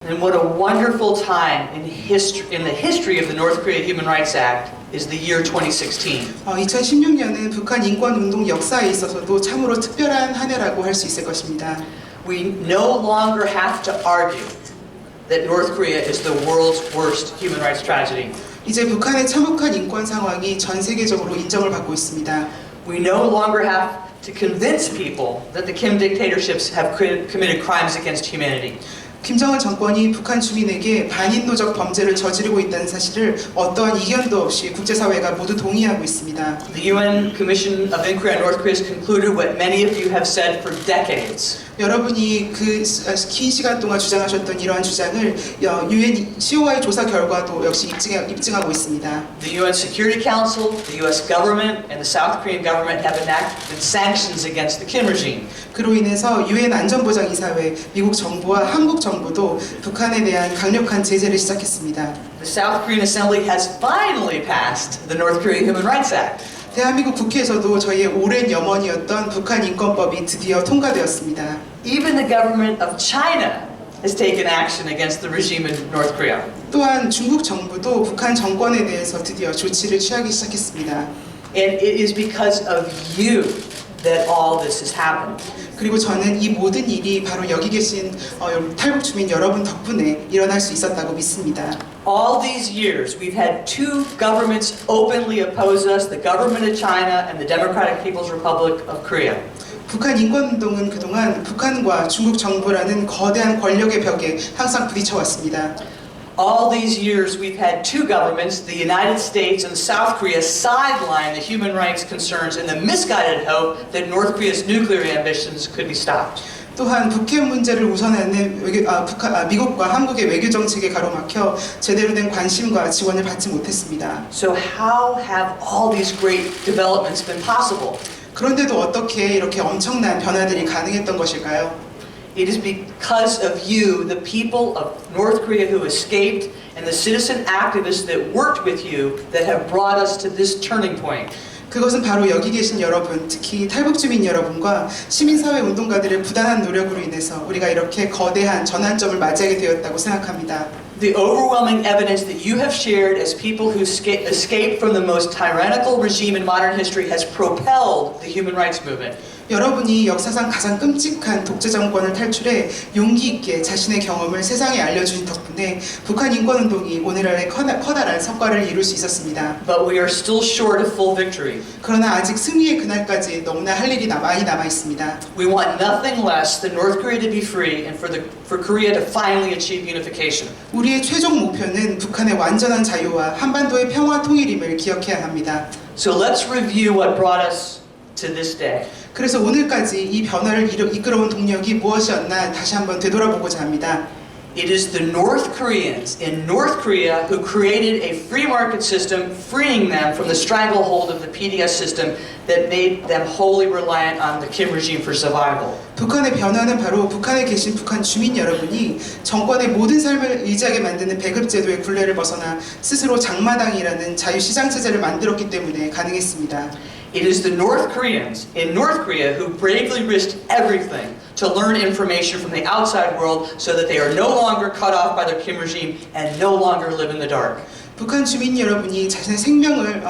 And what a wonderful time in the history of the North Korea Human Rights Act is the year 2016. 2016년은 북한 인권운동 역사에 있어서도 참으로 특별한 한 해라고 할 수 있을 것입니다. We no longer have to argue that North Korea is the world's worst human rights tragedy. 이제 북한의 참혹한 인권 상황이 전 세계적으로 인정을 받고 있습니다. We no longer have to convince people that the Kim dictatorships have committed crimes against humanity. 김정은 정권이 북한 주민에게 반인도적 범죄를 저지르고 있다는 사실을 어떠한 이견도 없이 국제사회가 모두 동의하고 있습니다. The UN Commission of Inquiry on North Korea has concluded what many of you have said for decades. 여러분이 그 긴 시간 동안 주장하셨던 이러한 주장을 UN COI 조사 결과도 역시 입증하고 있습니다. The UN Security Council, the US government, and the South Korean government have enacted sanctions against the Kim regime. 그로 인해서 UN 안전보장이사회, 미국 정부와 한국 정부도 북한에 대한 강력한 제재를 시작했습니다. The South Korean Assembly has finally passed the North Korea Human Rights Act. 대한민국 국회에서도 저희의 오랜 염원이었던 북한 인권법이 드디어 통과되었습니다. Even the government of China has taken action against the regime in North Korea. 또한 중국 정부도 북한 정권에 대해서 드디어 조치를 취하기 시작했습니다. And it is because of you that all this has happened. 그리고 저는 이 모든 일이 바로 여기 계신 탈북 주민 여러분 덕분에 일어날 수 있었다고 믿습니다. All these years, we've had two governments openly oppose us, the government of China and the Democratic People's Republic of Korea. 북한 인권운동은 그동안 북한과 중국 정부라는 거대한 권력의 벽에 항상 부딪혀왔습니다. All these years, we've had two governments, the United States and South Korea, sideline the human rights concerns in the misguided hope that North Korea's nuclear ambitions could be stopped. 또한 북핵 문제를 우선하는 미국과 한국의 외교 정책에 가로막혀 제대로 된 관심과 지원을 받지 못했습니다. So how have all these great developments been possible? 그런데도 어떻게 이렇게 엄청난 변화들이 가능했던 것일까요? It is because of you, the people of North Korea who escaped, and the citizen activists that worked with you that have brought us to this turning point. 그것은 바로 여기 계신 여러분, 특히 탈북 주민 여러분과 시민사회 운동가들의 부단한 노력으로 인해서 우리가 이렇게 거대한 전환점을 맞이하게 되었다고 생각합니다. The overwhelming evidence that you have shared as people who escaped from the most tyrannical regime in modern history has propelled the human rights movement. 여러분이 역사상 가장 끔찍한 독재 정권을 탈출해 용기 있게 자신의 경험을 세상에 알려주신 덕분에 북한 인권운동이 오늘날의 커다란 성과를 이룰 수 있었습니다. But we are still short of full victory. 그러나 아직 승리의 그날까지 너무나 할 일이 많이 남아 있습니다. We want nothing less than North Korea to be free and for Korea to finally achieve unification. 우리의 최종 목표는 북한의 완전한 자유와 한반도의 평화 통일임을 기억해야 합니다. So let's review what brought us to this day. 그래서 오늘까지 이 변화를 이끌어온 동력이 무엇이었나 다시 한번 되돌아보고자 합니다. It is the North Koreans in North Korea who created a free market system, freeing them from the stranglehold of the PDS system that made them wholly reliant on the Kim regime for survival. 북한의 변화는 바로 북한에 계신 북한 주민 여러분이 정권의 모든 삶을 의지하게 만드는 배급제도의 굴레를 벗어나 스스로 장마당이라는 자유시장 체제를 만들었기 때문에 가능했습니다. It is the North Koreans in North Korea who bravely risked everything to learn information from the outside world so that they are no longer cut off by the Kim regime and no longer live in the dark. 북한 주민 여러분이 자신의 생명을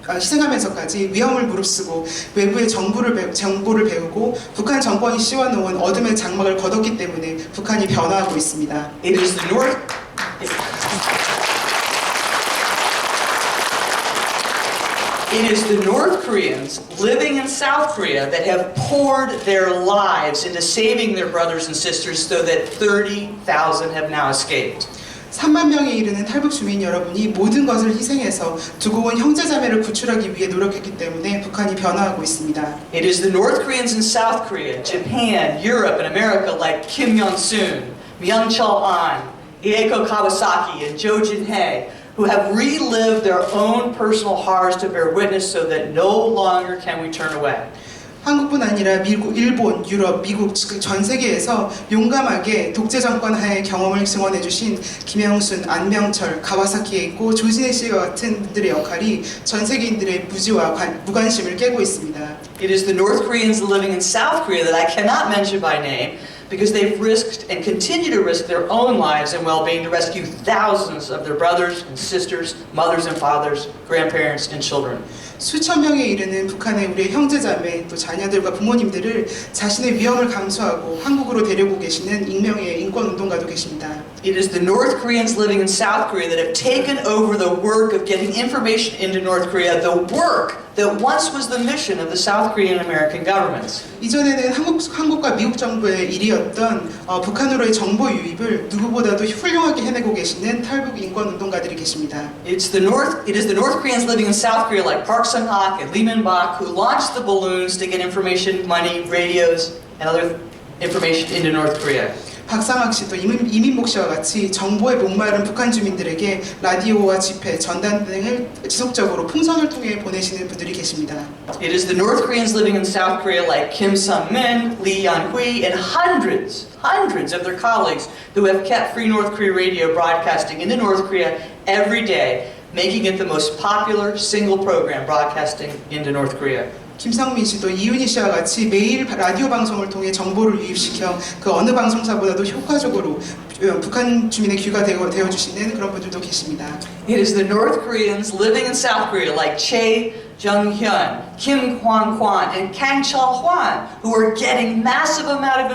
희생하면서까지 위험을 무릅쓰고 외부의 정보를 배우고 북한 정권이 씌워놓은 어둠의 장막을 걷었기 때문에 북한이 변화하고 있습니다. It is the North It is the North Koreans living in South Korea that have poured their lives into saving their brothers and sisters so that 30,000 have now escaped. 3만 명에 이르는 탈북 주민 여러분이 모든 것을 희생해서 두고 온 형제자매를 구출하기 위해 노력했기 때문에 북한이 변화하고 있습니다. It is the North Koreans in South Korea, Japan, Europe, and America like Kim Yong-soon, Myung-chul An, Ieko Kawasaki, and Jo Jin-hae who have relived their own personal horrors to bear witness so that no longer can we turn away. 한국뿐 아니라 미국, 일본, 유럽, 미국 전 세계에서 용감하게 독재 정권 하에 경험을 증언해 주신 김영순, 안명철, 가와사키에 있고 조진해 씨와 같은 분들의 역할이 전 세계인들의 무지와 무관심을 깨고 있습니다. It is the North Koreans living in South Korea that I cannot mention by name, because they've risked and continue to risk their own lives and well-being to rescue thousands of their brothers and sisters, mothers and fathers, grandparents and children. 수천 명에 이르는 북한의 우리의 형제자매 또 자녀들과 부모님들을 자신의 위험을 감수하고 한국으로 데려오고 계시는 익명의 인권운동가도 계십니다. It is the North Koreans living in South Korea that have taken over the work of getting information into North Korea, the work that once was the mission of the South Korean American governments. 이전에는 한국과 미국 정부의 일이었던 북한으로의 정보 유입을 누구보다도 훌륭하게 해내고 계시는 탈북 인권운동가들이 계십니다. It is the North Koreans living in South Korea like Park Sun-hak and Lee Min-bak who launched the balloons to get information, money, radios, and other information into North Korea. 박상학 씨 또 이민복 씨와 같이 정보에 목마른 북한 주민들에게 라디오와 집회, 전단 등을 지속적으로 풍선을 통해 보내시는 분들이 계십니다. It is the North Koreans living in South Korea like Kim Sung-min, Lee Yan-hui, and hundreds of their colleagues who have kept Free North Korea radio broadcasting into North Korea every day, making it the most popular single program broadcasting into North Korea. 김상민 씨도 이윤희 씨와 같이 매일 라디오 방송을 통해 정보를 유입시켜 그 어느 방송사보다도 효과적으로 북한 주민의 귀가 되어주시는 그런 분들도 계십니다. It is the North Koreans living in South Korea like Chae Jung-hyun, Kim Kwang-kwan, and Kang Chul-hwan who are getting massive amount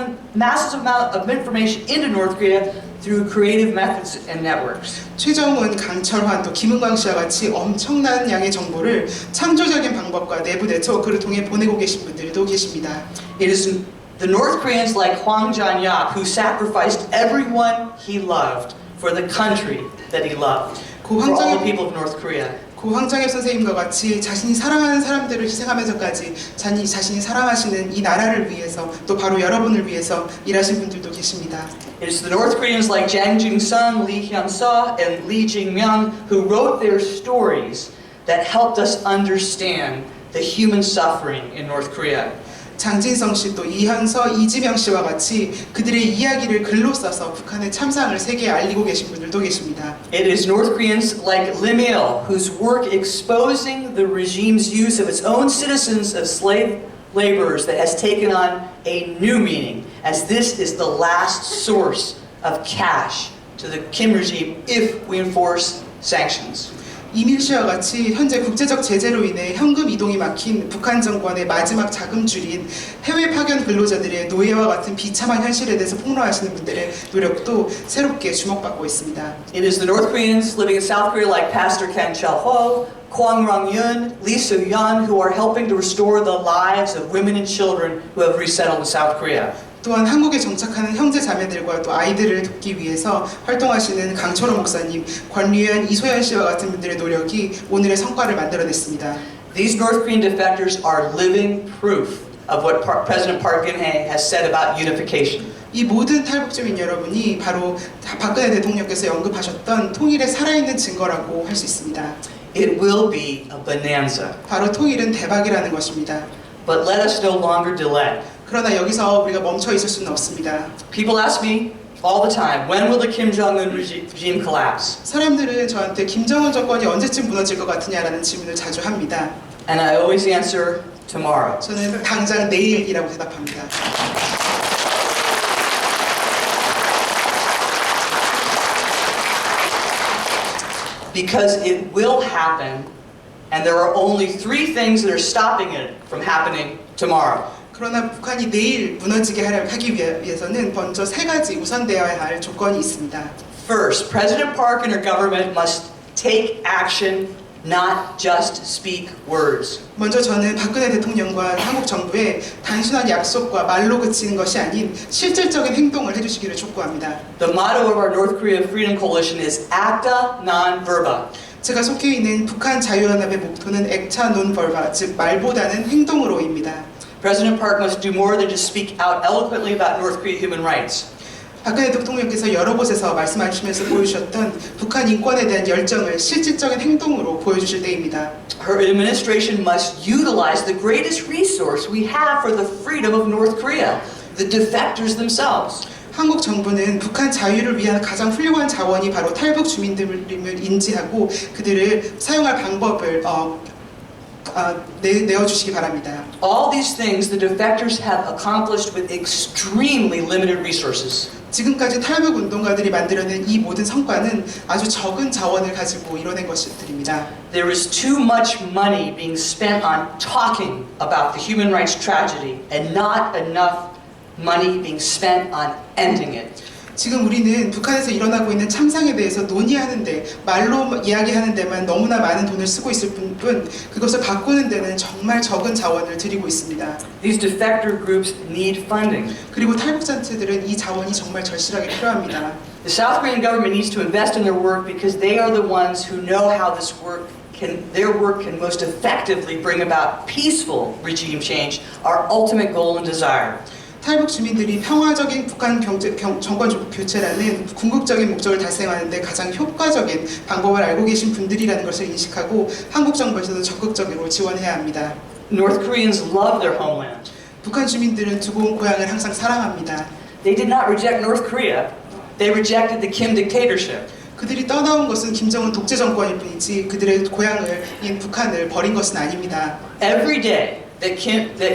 of information into North Korea through creative methods and networks. 최정훈, 강철환, 또 김은광 씨와 같이 엄청난 양의 정보를 창조적인 방법과 내부 네트워크를 통해 보내고 계신 분들도 계십니다. It is the North Koreans like Hwang Jan-yap who sacrificed everyone he loved for the country that he loved, for all the people of North Korea. 고 황정엽 선생님과 같이 자신이 사랑하는 사람들을 희생하면서까지 자신이 사랑하시는 이 나라를 위해서 또 바로 여러분을 위해서 일하신 분들도 계십니다. It is the North Koreans like Jang Jing-sung, Lee Hyun-seo, and Lee Jing-myung who wrote their stories that helped us understand the human suffering in North Korea. 장진성 씨, 또 이현서, 이지명 씨와 같이 그들의 이야기를 글로 써서 북한의 참상을 세계에 알리고 계신 분들도 계십니다. It is North Koreans like Lim Il, whose work exposing the regime's use of its own citizens as slave laborers that has taken on a new meaning, as this is the last source of cash to the Kim regime if we enforce sanctions. 이밀 씨와 같이 현재 국제적 제재로 인해 현금 이동이 막힌 북한 정권의 마지막 자금줄인 해외 파견 근로자들의 노예와 같은 비참한 현실에 대해서 폭로하시는 분들의 노력도 새롭게 주목받고 있습니다. It is the North Koreans living in South Korea like Pastor Kang Chul-ho, Kwang Rong-yun, Lee Soo-yeon who are helping to restore the lives of women and children who have resettled in South Korea. 또한 한국에 정착하는 형제 자매들과 또 아이들을 돕기 위해서 활동하시는 강철호 목사님, 권류현, 이소연 씨와 같은 분들의 노력이 오늘의 성과를 만들어냈습니다. These North Korean defectors are living proof of what President Park Geun-hye has said about unification. 이 모든 탈북주민 여러분이 바로 박근혜 대통령께서 언급하셨던 통일의 살아있는 증거라고 할 수 있습니다. It will be a bonanza. 바로 통일은 대박이라는 것입니다. But let us no longer delay. 그러나 여기서 우리가 멈춰 있을 수는 없습니다. People ask me all the time, when will the Kim Jong-un regime collapse? 사람들은 저한테 김정은 정권이 언제쯤 무너질 것 같으냐라는 질문을 자주 합니다. And I always answer tomorrow. 저는 당장 내일이라고 대답합니다. Because it will happen, and there are only three things that are stopping it from happening tomorrow. 그러나 북한이 내일 무너지게 하기 위해서는 먼저 세 가지 우선되어야 할 조건이 있습니다. First, President Park and her government must take action, not just speak words. 먼저 저는 박근혜 대통령과 한국 정부에 단순한 약속과 말로 그치는 것이 아닌 실질적인 행동을 해주시기를 촉구합니다. The motto of our North Korea Freedom Coalition is acta non verba. 제가 속해 있는 북한 자유연합의 목토는 액차 논 벌바, 즉 말보다는 행동으로입니다. President Park must do more than just speak out eloquently about North Korea human rights. 박근혜 대통령께서 여러 곳에서 말씀하시면서 보여주셨던 북한 인권에 대한 열정을 실질적인 행동으로 보여주실 때입니다. Her administration must utilize the greatest resource we have for the freedom of North Korea, the defectors themselves. 한국 정부는 북한 자유를 위한 가장 훌륭한 자원이 바로 탈북 주민들임을 인지하고 그들을 사용할 방법을 내어주시기 바랍니다. All these things the defectors have accomplished with extremely limited resources. 지금까지 탈북 운동가들이 만들어낸 이 모든 성과는 아주 적은 자원을 가지고 이뤄낸 것들입니다. There is too much money being spent on talking about the human rights tragedy and not enough money being spent on ending it. 지금 우리는 북한에서 일어나고 있는 참상에 대해서 논의하는데 말로 이야기하는 데만 너무나 많은 돈을 쓰고 있을 뿐 그것을 바꾸는 데는 정말 적은 자원을 들이고 있습니다. These defector groups need funding. 그리고 탈북단체들은 이 자원이 정말 절실하게 필요합니다. The South Korean government needs to invest in their work because they are the ones who know how their work can most effectively bring about peaceful regime change, our ultimate goal and desire. 탈북 주민들이 평화적인 북한 정권 교체라는 궁극적인 목적을 달성하는 데 가장 효과적인 방법을 알고 계신 분들이라는 것을 인식하고 한국 정부에서도 적극적으로 지원해야 합니다. North Koreans love their homeland. 북한 주민들은 두고 온 고향을 항상 사랑합니다. They did not reject North Korea. They rejected the Kim dictatorship. 그들이 떠나온 것은 김정은 독재 정권일 뿐이지 그들의 고향인 북한을 버린 것은 아닙니다. Every day that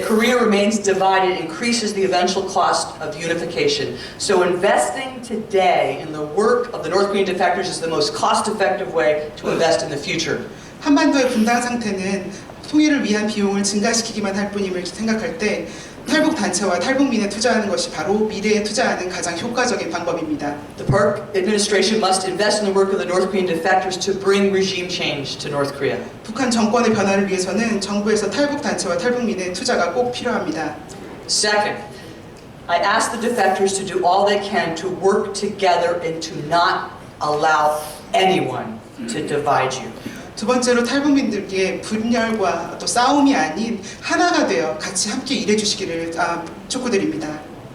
Korea remains divided increases the eventual cost of unification. So investing today in the work of the North Korean defectors is the most cost-effective way to invest in the future. 한반도의 분단 상태는 통일을 위한 비용을 증가시키기만 할 뿐임을 생각할 때 탈북 단체와 탈북민에 투자하는 것이 바로 미래에 투자하는 가장 효과적인 방법입니다. The Park administration must invest in the work of the North Korean defectors to bring regime change to North Korea. 북한 정권의 변화를 위해서는 정부에서 탈북 단체와 탈북민의 투자가 꼭 필요합니다. Second, I ask the defectors to do all they can to work together and to not allow anyone to divide you. 두 번째로 탈북민들께 분열과 또 싸움이 아닌 하나가 되어 같이 함께 일해주시기를 촉구드립니다.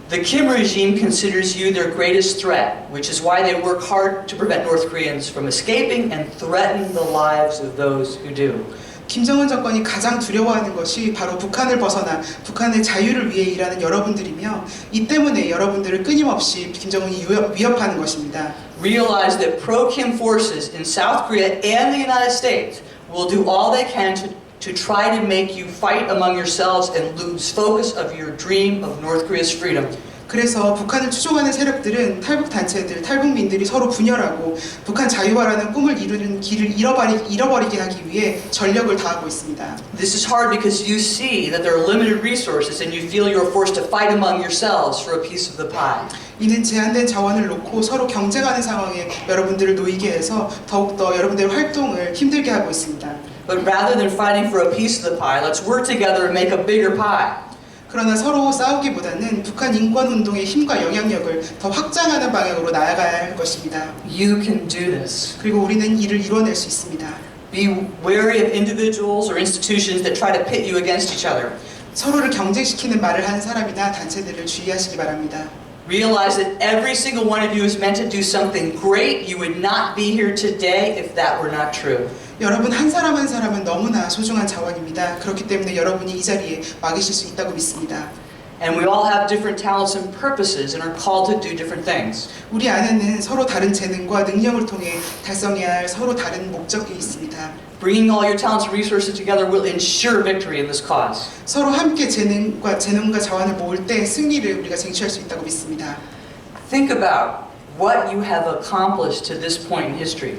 The Kim regime considers you their greatest threat, which is why they work hard to prevent North Koreans from escaping and threaten the lives of those who do. 김정은 정권이 가장 두려워하는 것이 바로 북한을 벗어나 북한의 자유를 위해 일하는 여러분들이며 이 때문에 여러분들을 끊임없이 김정은이 위협하는 것입니다. Realize that pro-Kim forces in South Korea and the United States will do all they can to try to make you fight among yourselves and lose focus of your dream of North Korea's freedom. 그래서 북한을 추종하는 세력들은 탈북 단체들, 탈북민들이 서로 분열하고 북한 자유화라는 꿈을 이루는 길을 잃어버리게 하기 위해 전력을 다하고 있습니다. This is hard because you see that there are limited resources and you feel you're forced to fight among yourselves for a piece of the pie. 이는 제한된 자원을 놓고 서로 경쟁하는 상황에 여러분들을 놓이게 해서 더욱더 여러분들의 활동을 힘들게 하고 있습니다. But rather than fighting for a piece of the pie, let's work together and make a bigger pie. 그러나 서로 싸우기보다는 북한 인권 운동의 힘과 영향력을 더 확장하는 방향으로 나아가야 할 것입니다. You can do this. 그리고 우리는 이를 이뤄낼 수 있습니다. Be wary of individuals or institutions that try to pit you against each other. 서로를 경쟁시키는 말을 하는 사람이나 단체들을 주의하시기 바랍니다. Realize that every single one of you is meant to do something great. You would not be here today if that were not true. 여러분 한 사람 한 사람은 너무나 소중한 자원입니다. 그렇기 때문에 여러분이 이 자리에 와 계실 수 있다고 믿습니다. And we all have different talents and purposes and are called to do different things. 우리 안에는 서로 다른 재능과 능력을 통해 달성해야 할 서로 다른 목적이 있습니다. Bringing all your talents and resources together will ensure victory in this cause. 서로 함께 재능과 자원을 모을 때 승리를 우리가 쟁취할 수 있다고 믿습니다. Think about what you have accomplished to this point in history.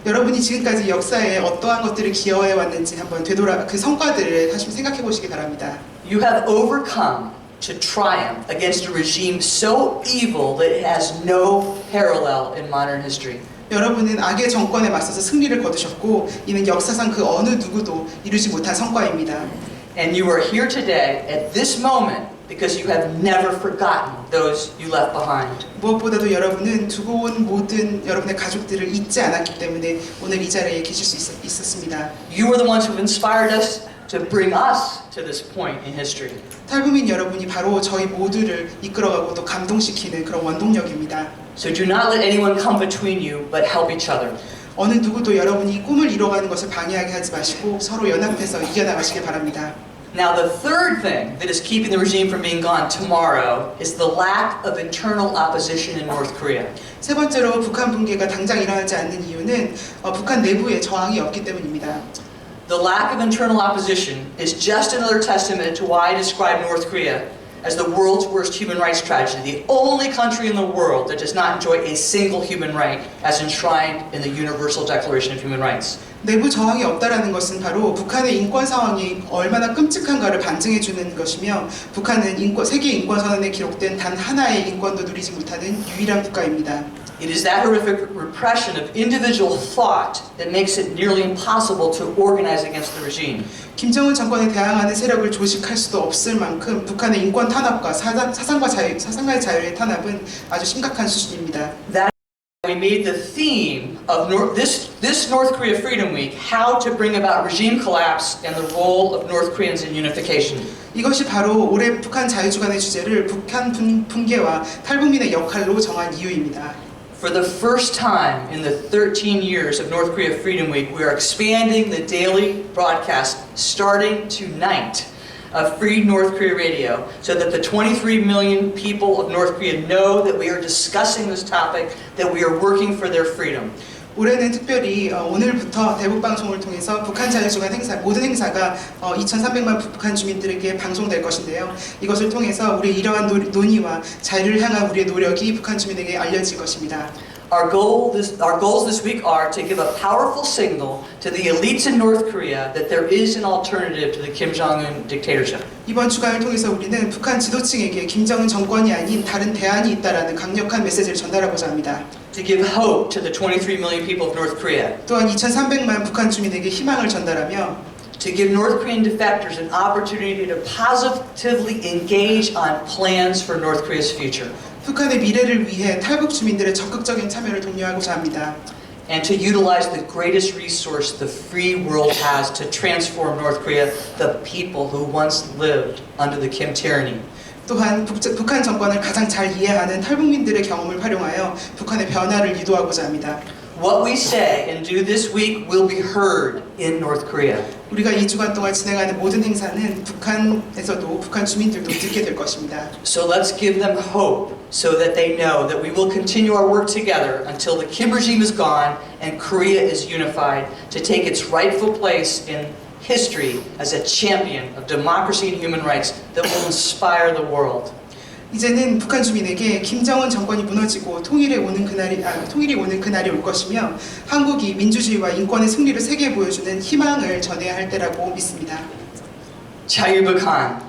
여러분이 지금까지 역사에 어떠한 것들을 기여해 왔는지 한번 그 성과들을 다시 생각해 보시기 바랍니다. You have overcome to triumph against a regime so evil that it has no parallel in modern history. 여러분은 악의 정권에 맞서서 승리를 거두셨고 이는 역사상 그 어느 누구도 이루지 못한 성과입니다. And you are here today at this moment because you have never forgotten those you left behind. 무엇보다도 여러분은 두고 온 모든 여러분의 가족들을 잊지 않았기 때문에 오늘 이 자리에 계실 수 있었습니다. You are the ones who have inspired us to bring us to this point in history. 탈북민 여러분이 바로 저희 모두를 이끌어가고 또 감동시키는 그런 원동력입니다. So do not let anyone come between you, but help each other. 어느 누구도 여러분이 꿈을 이뤄가는 것을 방해하게 하지 마시고 서로 연합해서 이겨나가시길 바랍니다. Now the third thing that is keeping the regime from being gone tomorrow is the lack of internal opposition in North Korea. 세 번째로 북한 붕괴가 당장 일어나지 않는 이유는 북한 내부에 저항이 없기 때문입니다. The lack of internal opposition is just another testament to why I describe North Korea as the world's worst human rights tragedy, the only country in the world that does not enjoy a single human right as enshrined in the Universal Declaration of Human Rights. 내부 저항이 없다라는 것은 바로 북한의 인권 상황이 얼마나 끔찍한가를 반증해 주는 것이며 북한은 세계 인권 선언에 기록된 단 하나의 인권도 누리지 못하는 유일한 국가입니다. It is that horrific repression of individual thought that makes it nearly impossible to organize against the regime. 김정은 정권에 대항하는 세력을 조직할 수도 없을 만큼 북한의 인권 탄압과 사상과의 자유의 탄압은 아주 심각한 수준입니다. That we made the theme of this North Korea Freedom Week how to bring about regime collapse and the role of North Koreans in unification. 이것이 바로 올해 북한 자유주간의 주제를 북한 붕괴와 탈북민의 역할로 정한 이유입니다. For the first time in the 13 years of North Korea Freedom Week, we are expanding the daily broadcast starting tonight of Free North Korea Radio so that the 23 million people of North Korea know that we are discussing this topic, that we are working for their freedom. 올해는 특별히 오늘부터 대북 방송을 통해서 북한 자유주간 모든 행사가 2,300만 북한 주민들에게 방송될 것인데요. 이것을 통해서 우리의 이러한 논의와 자유를 향한 우리의 노력이 북한 주민에게 알려질 것입니다. Our goals this week are to give a powerful signal to the elites in North Korea that there is an alternative to the Kim Jong-un dictatorship. 이번 주간을 통해서 우리는 북한 지도층에게 김정은 정권이 아닌 다른 대안이 있다라는 강력한 메시지를 전달하고자 합니다. To give hope to the 23 million people of North Korea. 또한 2,300만 북한 주민에게 희망을 전달하며 To give North Korean defectors an opportunity to positively engage on plans for North Korea's future. 북한의 미래를 위해 탈북 주민들의 적극적인 참여를 독려하고자 합니다. And to utilize the greatest resource the free world has to transform North Korea, the people who once lived under the Kim tyranny. 또한 북한 정권을 가장 잘 이해하는 탈북민들의 경험을 활용하여 북한의 변화를 유도하고자 합니다. What we say and do this week will be heard in North Korea. 우리가 2주간 동안 진행하는 모든 행사는 북한에서도 북한 주민들도 듣게 될 것입니다. So let's give them hope so that they know that we will continue our work together until the Kim regime is gone and Korea is unified to take its rightful place in history as a champion of democracy and human rights that will inspire the world. 이제는 북한 주민에게 김정은 정권이 무너지고 통일이 오는 그날이 올 것이며 한국이 민주주의와 인권의 승리를 세계에 보여주는 희망을 전해야 할 때라고 믿습니다. 자유북한.